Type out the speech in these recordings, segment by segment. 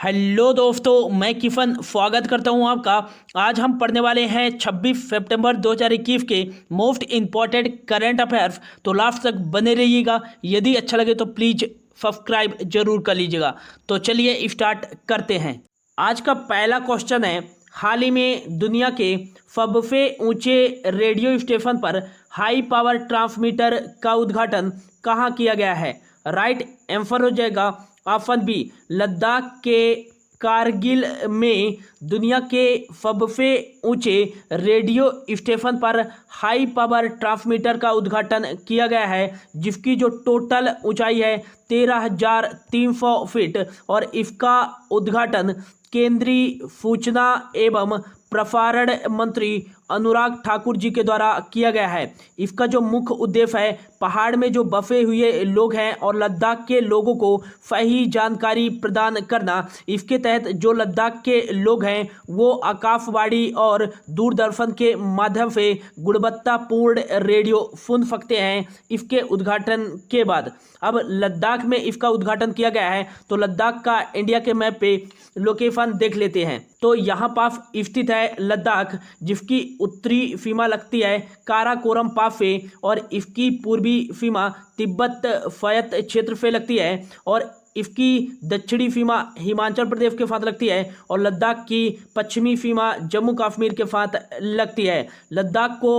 Hello दोस्तों, मैं किफ़न स्वागत करता हूं आपका। आज हम पढ़ने वाले हैं 26 सितंबर 2021 के मोस्ट इम्पॉर्टेंट करंट अफेयर्स। तो लास्ट तक बने रहिएगा। यदि अच्छा लगे तो प्लीज़ सब्सक्राइब जरूर कर लीजिएगा। तो चलिए स्टार्ट करते हैं। आज का पहला क्वेश्चन है, हाल ही में दुनिया के सबसे ऊंचे रेडियो स्टेशन पर हाई पावर ट्रांसमीटर का उद्घाटन कहाँ किया गया है? राइट आंसर हो जाएगा ऑप्शन बी, लद्दाख के कारगिल में दुनिया के सबसे ऊंचे रेडियो स्टेशन पर हाई पावर ट्रांसमीटर का उद्घाटन किया गया है, जिसकी जो टोटल ऊंचाई है 13,300 फीट। और इसका उद्घाटन केंद्रीय सूचना एवं प्रसारण मंत्री अनुराग ठाकुर जी के द्वारा किया गया है। इसका जो मुख्य उद्देश्य है, पहाड़ में जो बसे हुए लोग हैं और लद्दाख के लोगों को सही जानकारी प्रदान करना। इसके तहत जो लद्दाख के लोग हैं वो आकाशवाणी और दूरदर्शन के माध्यम से गुणवत्तापूर्ण रेडियो सुन सकते हैं इसके उद्घाटन के बाद। अब लद्दाख में इसका उद्घाटन किया गया है, तो लद्दाख का इंडिया के मैप पे लोकेशन देख लेते हैं। तो यहाँ पास स्थित है लद्दाख, जिसकी उत्तरी सीमा लगती है काराकोरम पास से और इसकी पूर्वी सीमा तिब्बत स्वायत्त क्षेत्र से लगती है और इसकी दक्षिणी सीमा हिमाचल प्रदेश के साथ लगती है और लद्दाख की पश्चिमी सीमा जम्मू कश्मीर के साथ लगती है। लद्दाख को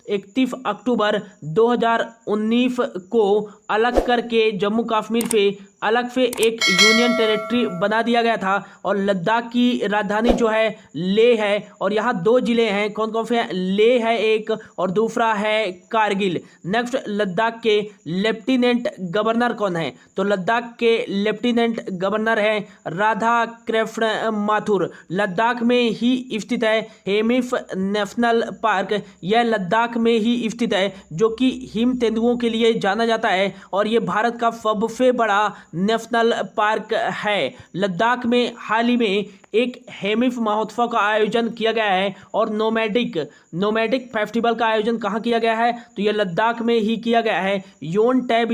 31 अक्टूबर 2019 को अलग करके जम्मू कश्मीर पे अलग से एक यूनियन टेरिटरी बना दिया गया था और लद्दाख की राजधानी जो है लेह है। और यहाँ दो जिले हैं, कौन कौन से हैं? लेह है एक और दूसरा है कारगिल। नेक्स्ट, लद्दाख के लेफ्टिनेंट गवर्नर कौन है? तो लद्दाख के लेफ्टिनेंट गवर्नर है राधा कृष्ण माथुर। लद्दाख में ही स्थित है हेमिस नेशनल पार्क। यह लद्दाख में ही स्थित है, जो कि हिम तेंदुओं के लिए जाना जाता है और ये भारत का सबसे बड़ा नेशनल पार्क है। लद्दाख में हाल ही में एक हेमिस महोत्सव का आयोजन किया गया है और नोमैडिक फेस्टिवल का आयोजन कहाँ किया गया है? तो यह लद्दाख में ही किया गया है। योन टैब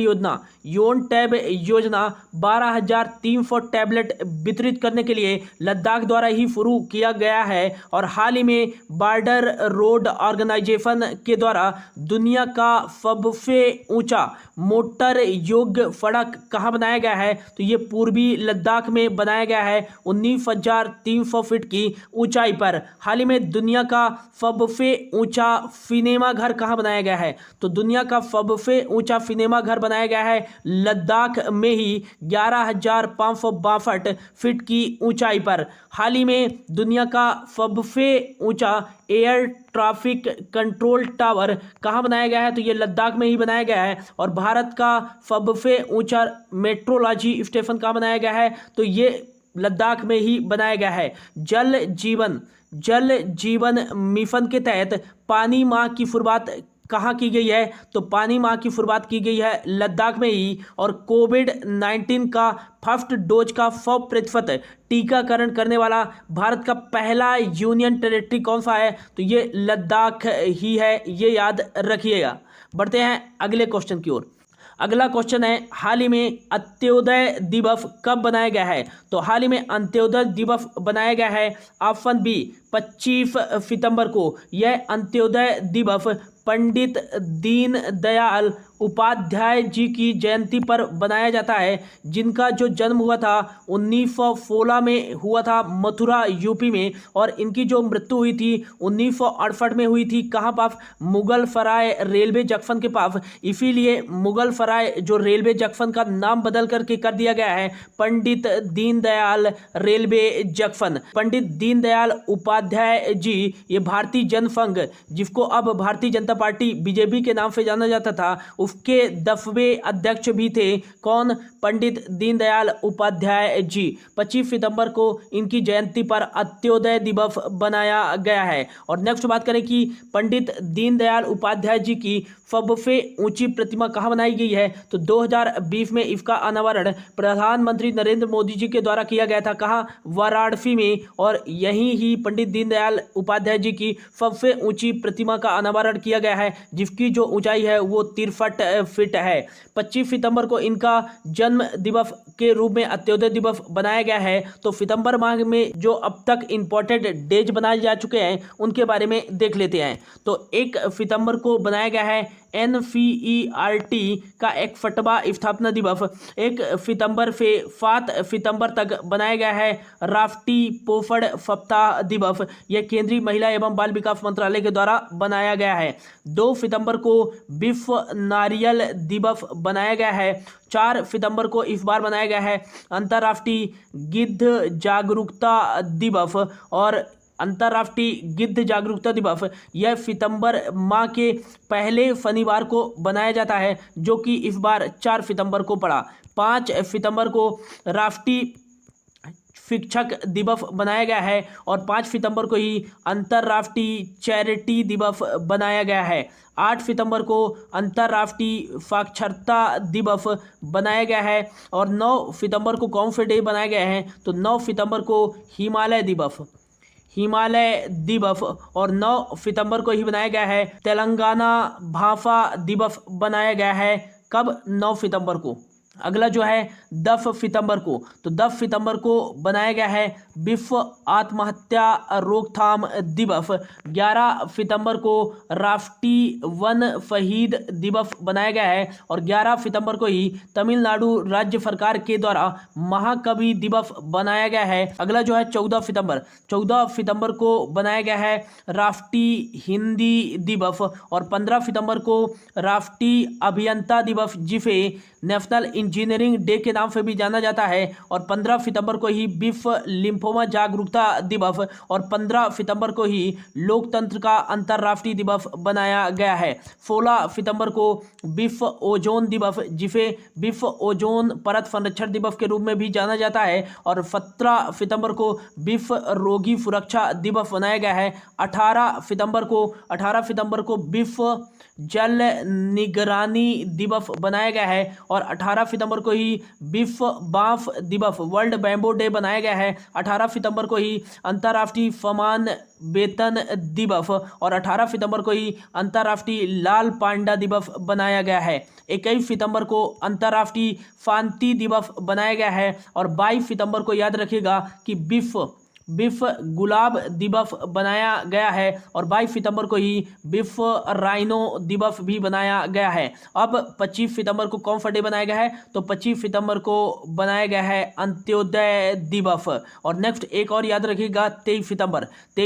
योजना 12,300 टैबलेट वितरित करने के लिए लद्दाख द्वारा ही शुरू किया गया है। और हाल ही में बॉर्डर रोड ऑर्गेनाइजेशन के द्वारा दुनिया का सबसे ऊंचा मोटर योग्य सड़क कहाँ बनाया गया है? तो ये पूर्वी लद्दाख में बनाया गया है 19,300 फीट की ऊंचाई पर। हाल ही में दुनिया का सबसे ऊंचा सिनेमा घर कहाँ बनाया गया है? तो दुनिया का सबसे ऊंचा सिनेमा घर बनाया गया है लद्दाख में ही 11,562 फीट की ऊंचाई पर। हाल ही में दुनिया का सबसे ऊंचा एयर ट्रैफिक कंट्रोल टावर कहाँ बनाया गया है? तो ये लद्दाख में ही बनाया गया है। और भारत का सबसे ऊंचा मेट्रोलॉजी स्टेशन कहाँ बनाया गया है? तो ये लद्दाख में ही बनाया गया है। जल जीवन मिशन के तहत पानी माह की शुरुआत कहाँ की गई है? तो पानी माह की शुरुआत की गई है लद्दाख में ही। और कोविड-19 का फर्स्ट डोज का 100% टीकाकरण करने वाला भारत का पहला यूनियन टेरिटरी कौन सा है? तो ये लद्दाख ही है, ये याद रखिएगा। बढ़ते हैं अगले क्वेश्चन की ओर। अगला क्वेश्चन है, हाल ही में अंत्योदय दिवस कब बनाया गया है? तो हाल ही में अंत्योदय दिवस बनाया गया है ऑप्शन बी 25 सितंबर को। यह अंत्योदय दिवस पंडित दीनदयाल उपाध्याय जी की जयंती पर बनाया जाता है, जिनका जो जन्म हुआ था 1916 में हुआ था मथुरा यूपी में। और इनकी जो मृत्यु हुई थी 1968 में हुई थी कहाँ पास? मुगल सराय रेलवे जंक्शन के पास। इसीलिए मुगल सराय जो रेलवे जंक्शन का नाम बदल करके कर दिया गया है पंडित दीनदयाल रेलवे जंक्शन। पंडित दीनदयाल उपाध्याय जी ये भारतीय जनसंघ, जिसको अब भारतीय जनता पार्टी बीजेपी के नाम से जाना जाता था, उसके 10वें अध्यक्ष भी थे। कौन? पंडित दीनदयाल उपाध्याय जी। 25 सितंबर को इनकी जयंती पर अंत्योदय दिवस बनाया गया है। और नेक्स्ट बात करें कि पंडित दीनदयाल उपाध्याय जी की सबसे ऊंची प्रतिमा कहाँ बनाई गई है? तो 2020 में इसका अनावरण प्रधानमंत्री नरेंद्र मोदी जी के द्वारा किया गया था। कहाँ? वाराणसी में। और यहीं ही पंडित दीनदयाल उपाध्याय जी की सबसे ऊंची प्रतिमा का अनावरण किया गया है, जिसकी जो ऊंचाई है वो 63 फीट है। 25 सितंबर को इनका जन्म दिवस के रूप में अंत्योदय दिवस बनाया गया है। तो सितंबर माह में जो अब तक इम्पोर्टेंट डेज बनाए जा चुके हैं उनके बारे में देख लेते हैं। तो 1 सितंबर को बनाया गया है NCERT का 61वां स्थापना दिवस। 1 सितंबर से 7 सितंबर तक बनाया गया है राष्ट्रीय पोषण सप्ताह दिवस। यह केंद्रीय महिला एवं बाल विकास मंत्रालय के द्वारा बनाया गया है। 2 सितंबर को विश्व नारियल दिवस बनाया गया है। 4 सितंबर को इस बार बनाया गया है अंतर्राष्ट्रीय गिद्ध जागरूकता दिवस। और अंतर्राष्ट्रीय गिद्ध जागरूकता दिवस यह सितंबर माह के पहले शनिवार को बनाया जाता है, जो कि इस बार 4 सितंबर को पड़ा। 5 सितंबर को राष्ट्रीय शिक्षक दिवस बनाया गया है और 5 सितंबर को ही अंतर्राष्ट्रीय चैरिटी दिवस बनाया गया है। 8 सितंबर को अंतर्राष्ट्रीय साक्षरता दिवस बनाया गया है। और 9 सितंबर को कौन से डे बनाए गए हैं, तो 9 सितंबर को हिमालय दिवस और 9 सितंबर को ही बनाया गया है तेलंगाना भाषा दिवस बनाया गया है। कब? 9 सितंबर को। अगला जो है 10 सितंबर को, तो 10 सितंबर को बनाया गया है विश्व आत्महत्या रोकथाम दिवस। 11 सितंबर को राष्ट्रीय वन शहीद दिवस बनाया गया है और 11 सितंबर को ही तमिलनाडु राज्य सरकार के द्वारा महाकवि दिवस बनाया गया है। अगला जो है 14 सितंबर को बनाया गया है राष्ट्रीय हिंदी दिवस। और 15 सितंबर को राष्ट्रीय अभियंता दिवस, जिसे नेशनल इंजीनियरिंग डे के नाम से भी जाना जाता है। और 15 सितंबर को ही विश्व लिम्फोमा जागरूकता दिवस और 15 सितंबर को ही लोकतंत्र का अंतर्राष्ट्रीय दिवस बनाया गया है। 16 सितंबर को विश्व ओजोन दिवस, जिसे विश्व ओजोन परत संरक्षण दिवस के रूप में भी जाना जाता है। और 17 सितंबर को विश्व रोगी सुरक्षा दिवस बनाया गया है। 18 सितंबर को विश्व जल निगरानी दिवस बनाया गया है। और 18 सितंबर को ही विश्व बांस दिवस, वर्ल्ड बैम्बू डे बनाया गया है। 18 सितंबर को ही अंतर्राष्ट्रीय समान वेतन दिवस और 18 सितंबर को ही अंतर्राष्ट्रीय लाल पांडा दिवस बनाया गया है। 21 सितंबर को अंतर्राष्ट्रीय शांति दिवस बनाया गया है। और 22 सितंबर को याद रखिएगा कि विश्व गुलाब दिवस बनाया गया है। और 22 सितंबर को ही विश्व राइनो दिवस भी बनाया गया है। अब 25 सितंबर को कौन सा डे बनाया गया है, तो 25 सितंबर को बनाया गया है अंत्योदय दिवस। और नेक्स्ट एक और याद रखिएगा 23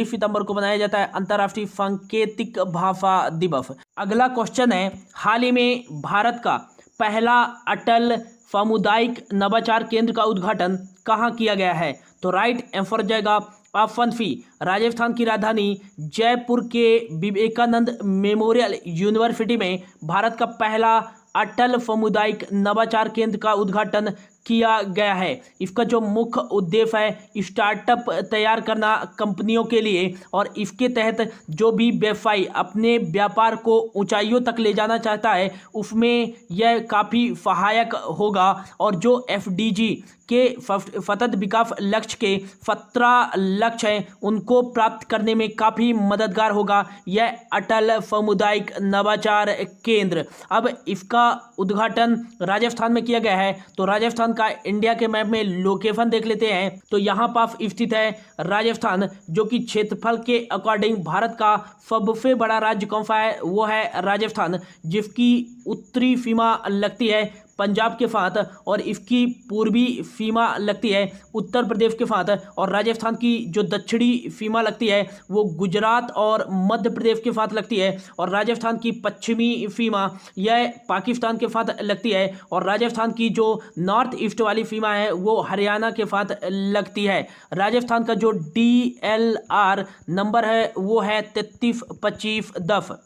सितंबर को बनाया जाता है अंतर्राष्ट्रीय सांकेतिक भाषा दिवस। अगला क्वेश्चन है, हाल ही में भारत का पहला अटल सामुदायिक नवाचार केंद्र का उद्घाटन कहाँ किया गया है, तो राइट आंसर हो जाएगा ऑप्शन सी, राजस्थान की राजधानी जयपुर के विवेकानंद मेमोरियल यूनिवर्सिटी में भारत का पहला अटल सामुदायिक नवाचार केंद्र का उद्घाटन किया गया है। इसका जो मुख्य उद्देश्य है स्टार्टअप तैयार करना कंपनियों के लिए, और इसके तहत जो भी व्यवसायी अपने व्यापार को ऊंचाइयों तक ले जाना चाहता है उसमें यह काफ़ी सहायक होगा। और जो FDG के सतत विकास लक्ष्य के 17 लक्ष्य हैं उनको प्राप्त करने में काफ़ी मददगार होगा यह अटल सामुदायिक नवाचार केंद्र। अब इसका उद्घाटन राजस्थान में किया गया है, तो राजस्थान का इंडिया के मैप में लोकेशन देख लेते हैं। तो यहाँ पास स्थित है राजस्थान, जो कि क्षेत्रफल के अकॉर्डिंग भारत का सबसे बड़ा राज्य कौन सा है, वो है राजस्थान, जिसकी उत्तरी सीमा लगती है पंजाब के साथ और इसकी पूर्वी सीमा लगती है उत्तर प्रदेश के साथ, और राजस्थान की जो दक्षिणी सीमा लगती है वो गुजरात और मध्य प्रदेश के साथ लगती है, और राजस्थान की पश्चिमी सीमा यह पाकिस्तान के साथ लगती है, और राजस्थान की जो नॉर्थ ईस्ट वाली सीमा है वो हरियाणा के साथ लगती है। राजस्थान का जो DLR नंबर है वो है 332510।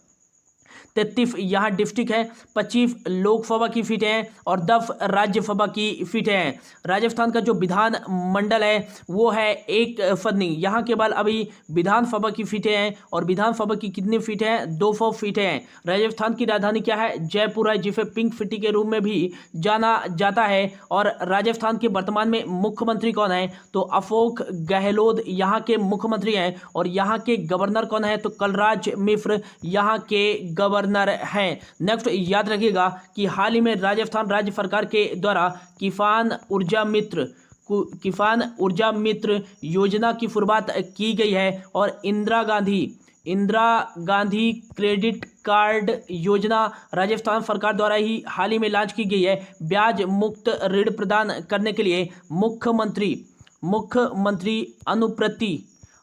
33 यहाँ डिस्ट्रिक्ट है, 25 लोकसभा की सीटें हैं और 10 राज्यसभा की सीटें हैं। राजस्थान का जो विधान मंडल है वो है एक फदनी। यहाँ केवल अभी विधानसभा की सीटें हैं और विधानसभा की कितनी सीटें हैं? 200 सीटें हैं। राजस्थान की राजधानी क्या है? जयपुर है, जिसे पिंक सिटी के रूप में भी जाना जाता है। और राजस्थान के वर्तमान में मुख्यमंत्री कौन है? तो अशोक गहलोत यहाँ के मुख्यमंत्री हैं। और यहाँ के गवर्नर कौन है? तो कलराज मिश्र यहाँ के गवर्नर हैं। नेक्स्ट याद रखिएगा कि हाल ही में राजस्थान राज्य सरकार के द्वारा किसान ऊर्जा मित्र योजना की शुरुआत की गई है। और इंदिरा गांधी क्रेडिट कार्ड योजना राजस्थान सरकार द्वारा ही हाल ही में लॉन्च की गई है। ब्याज मुक्त ऋण प्रदान करने के लिए मुख्यमंत्री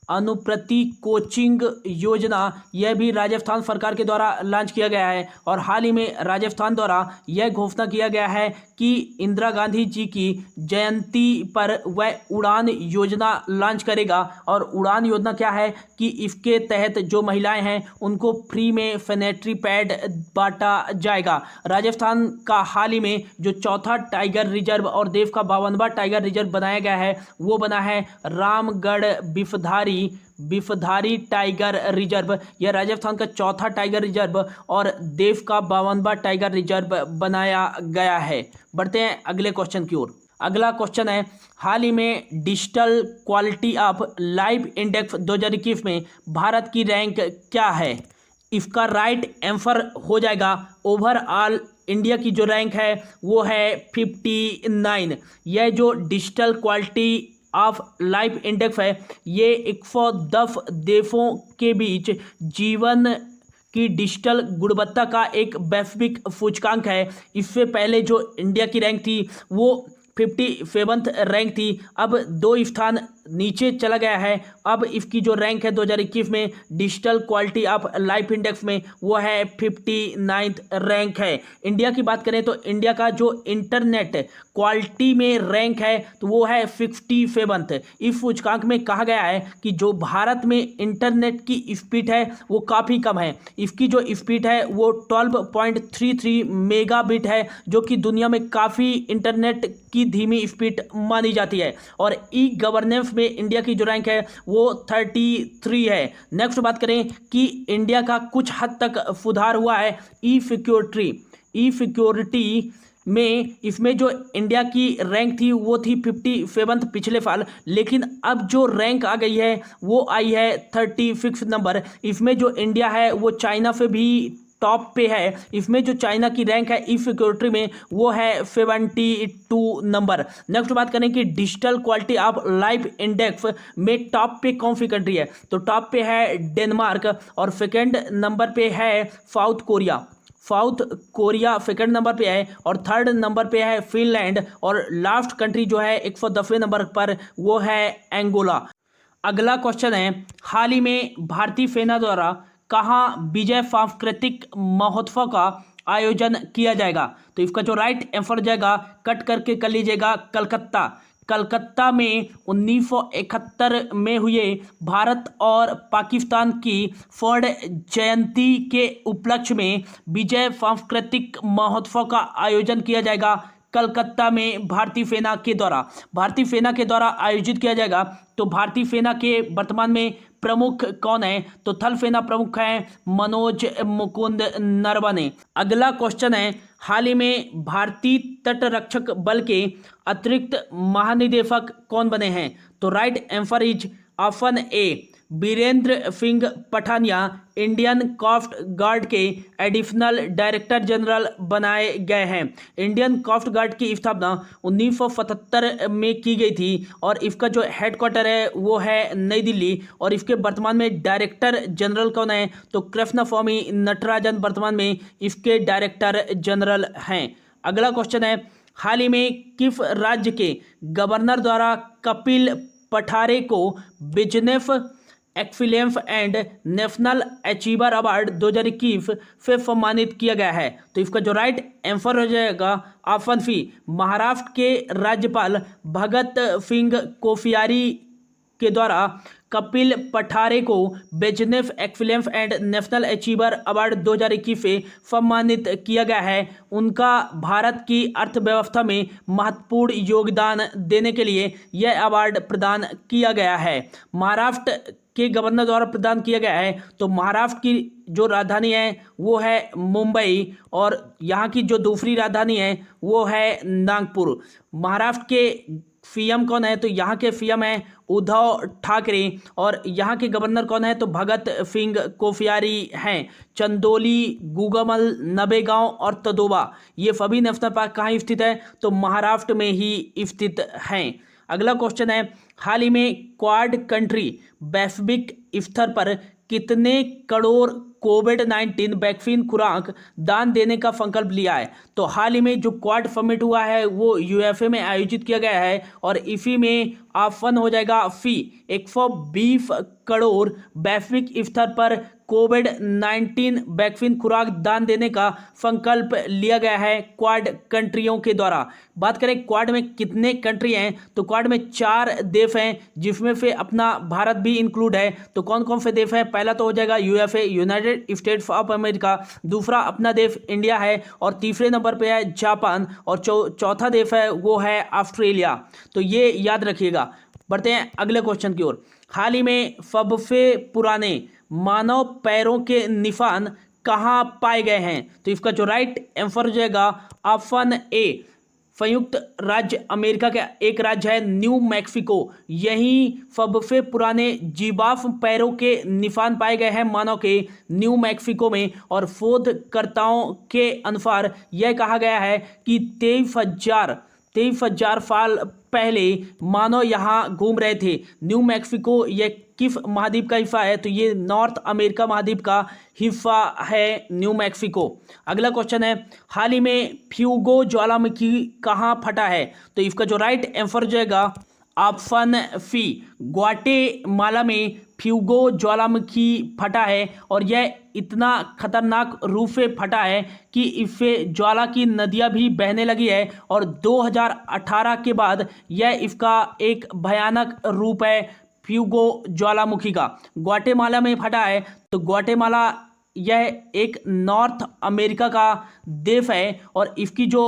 अनुप्रति कोचिंग योजना, यह भी राजस्थान सरकार के द्वारा लॉन्च किया गया है। और हाल ही में राजस्थान द्वारा यह घोषणा किया गया है कि इंदिरा गांधी जी की जयंती पर वह उड़ान योजना लॉन्च करेगा। और उड़ान योजना क्या है कि इसके तहत जो महिलाएं हैं उनको फ्री में सैनिटरी पैड बांटा जाएगा। राजस्थान का हाल ही में जो चौथा टाइगर रिजर्व और देश का 52वां टाइगर रिजर्व बनाया गया है वो बना है रामगढ़ बिफधारी टाइगर रिजर्व। यह राजस्थान का चौथा टाइगर रिजर्व और देश का 52वां टाइगर रिजर्व बनाया गया है। बढ़ते हैं अगले क्वेश्चन की ओर। अगला क्वेश्चन है, हाल ही में digital quality of life index 2021 में भारत की रैंक क्या है? इसका राइट आंसर हो जाएगा ओवरऑल इंडिया की जो रैंक है वो है 59। यह जो digital quality of life index है ये 110 देशों के बीच जीवन की डिजिटल गुणवत्ता का एक वैश्विक सूचकांक है। इससे पहले जो इंडिया की रैंक थी वो 57th रैंक थी, अब 2 स्थान नीचे चला गया है। अब इसकी जो रैंक है 2021 में digital quality of life index में वो है 59th रैंक है। इंडिया की बात करें तो इंडिया का जो इंटरनेट क्वालिटी में रैंक है तो वो है 67th। इस सूचकांक में कहा गया है कि जो भारत में इंटरनेट की स्पीड है वो काफ़ी कम है। इसकी जो स्पीड है वो 12.33 मेगाबिट है, जो कि दुनिया में काफ़ी इंटरनेट की धीमी स्पीड मानी जाती है। और ई गवर्नेंस में इंडिया की जो रैंक है वो 33 है। नेक्स्ट बात करें कि इंडिया का कुछ हद तक सुधार हुआ है ई सिक्योरिटी में। इसमें जो इंडिया की रैंक थी वो थी 57th पिछले साल, लेकिन अब जो रैंक आ गई है वो आई है 36 नंबर। इसमें जो इंडिया है वो चाइना से भी टॉप पे है। इसमें जो चाइना की रैंक है ई सिक्योरिटी में वो है 72 नंबर। नेक्स्ट बात करें कि digital quality of life index में टॉप पे कौन सी कंट्री है? तो टॉप पे है डेनमार्क और सेकेंड नंबर पे है साउथ कोरिया सेकंड नंबर पे है और थर्ड नंबर पे है फिनलैंड और लास्ट कंट्री जो है 110वें नंबर पर वो है एंगोला। अगला क्वेश्चन है, हाल ही में भारतीय सेना द्वारा कहाँ विजय सांस्कृतिक महोत्सव का आयोजन किया जाएगा? तो इसका जो राइट आंसर जाएगा कट करके कर लीजिएगा कलकत्ता में 1971 में हुए भारत और पाकिस्तान की स्वर्ण जयंती के उपलक्ष्य में विजय सांस्कृतिक महोत्सव का आयोजन किया जाएगा कलकत्ता में भारतीय सेना के द्वारा आयोजित किया जाएगा। तो भारतीय सेना के वर्तमान में प्रमुख कौन है? तो थल सेना प्रमुख हैं मनोज मुकुंद नरवणे। अगला क्वेश्चन है, हाल ही में भारतीय तटरक्षक बल के अतिरिक्त महानिदेशक कौन बने हैं? तो right answer is option A Birendra Singh Pathania Indian Coast Guard के एडिशनल डायरेक्टर जनरल बनाए गए हैं। इंडियन कोस्ट गार्ड की स्थापना 1977 में की गई थी और इसका जो हेडक्वार्टर है वो है नई दिल्ली। और इसके वर्तमान में डायरेक्टर जनरल कौन है? तो कृष्णस्वामी नटराजन वर्तमान में इसके डायरेक्टर जनरल हैं। अगला क्वेश्चन है, हाल ही में किस राज्य के गवर्नर द्वारा कपिल पठारे को business excellence and national achiever award 2021 से सम्मानित किया गया है? तो इसका जो राइट आंसर हो जाएगा ऑप्शन सी महाराष्ट्र के राज्यपाल भगत सिंह कोश्यारी के द्वारा कपिल पठारे को बेजनेफ excellence and national achiever award 2021 से सम्मानित किया गया है। उनका भारत की अर्थव्यवस्था में महत्वपूर्ण योगदान देने के लिए यह अवार्ड प्रदान किया गया है। महाराष्ट्र के गवर्नर द्वारा प्रदान किया गया है। तो महाराष्ट्र की जो राजधानी है वो है मुंबई और यहाँ की जो दूसरी राजधानी है वो है नागपुर। महाराष्ट्र के सीएम कौन है? तो यहाँ के सीएम है उद्धव ठाकरे और यहाँ के गवर्नर कौन है? तो भगत सिंह कोश्यारी हैं। चंदोली, गुगमल, नवेगांव और तदोबा ये सभी नेशनल पार्क कहाँ स्थित है? तो महाराष्ट्र में ही स्थित हैं। अगला क्वेश्चन है, हाल ही में क्वाड कंट्री वैश्विक स्तर पर कितने करोड़ कोविड-19 वैक्सीन खुराक दान देने का संकल्प लिया है? तो हाल ही में जो क्वाड समिट हुआ है वो यूएसए में आयोजित किया गया है और इसी में ऑप्शन हो जाएगा सी। 120 करोड़ वैश्विक स्तर पर कोविड-19 वैक्सीन खुराक दान देने का संकल्प लिया गया है क्वाड कंट्रियों के द्वारा। बात करें क्वाड में कितने कंट्री हैं? तो क्वाड में 4 देश हैं जिसमें से अपना भारत भी इंक्लूड है। तो कौन कौन से देश है? पहला तो हो जाएगा USA, United states of America, दूसरा अपना देश इंडिया है और तीसरे नंबर पे है जापान और चौथा देश है वो है ऑस्ट्रेलिया। तो ये याद रखिएगा। बढ़ते हैं अगले क्वेश्चन की ओर। हाल ही में सबसे पुराने मानव पैरों के निशान कहाँ पाए गए हैं? तो इसका जो राइट आंसर हो जाएगा ऑप्शन ए, संयुक्त राज्य अमेरिका का एक राज्य है न्यू मैक्सिको। यहीं सबसे पुराने जीवाश्म पैरों के निशान पाए गए हैं मानव के न्यू मैक्सिको में और शोधकर्ताओं के अनुसार यह कहा गया है कि 23,000 साल पहले मानव यहाँ घूम रहे थे। न्यू मैक्सिको यह किस महाद्वीप का हिस्सा है? तो ये नॉर्थ अमेरिका महाद्वीप का हिस्सा है न्यू मैक्सिको। अगला क्वेश्चन है, हाल ही में फ्यूगो ज्वालामुखी कहाँ फटा है? तो इसका जो राइट आंसर हो जाएगा ऑप्शन सी, ग्वाटेमाला में फ्यूगो ज्वालामुखी फटा है और यह इतना खतरनाक रूप से फटा है कि इससे ज्वाला की नदियां भी बहने लगी है और 2018 के बाद यह इसका एक भयानक रूप है फ्यूगो ज्वालामुखी का। ग्वाटेमाला में फटा है। तो ग्वाटेमाला यह एक नॉर्थ अमेरिका का देश है और इसकी जो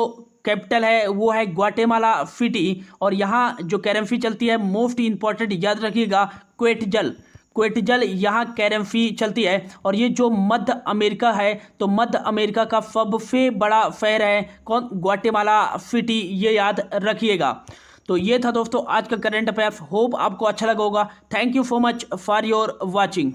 कैपिटल है वो है ग्वाटेमाला सिटी और यहाँ जो करेंसी चलती है मोस्ट इंपॉर्टेंट याद रखिएगा क्वेटजल यहाँ करेंसी चलती है। और ये जो मध्य अमेरिका है तो मध्य अमेरिका का सबसे बड़ा शहर है कौन? ग्वाटेमाला सिटी, ये याद रखिएगा। तो ये था दोस्तों आज का करंट अफेयर्स। होप आपको अच्छा लगा होगा। Thank you so much for your watching.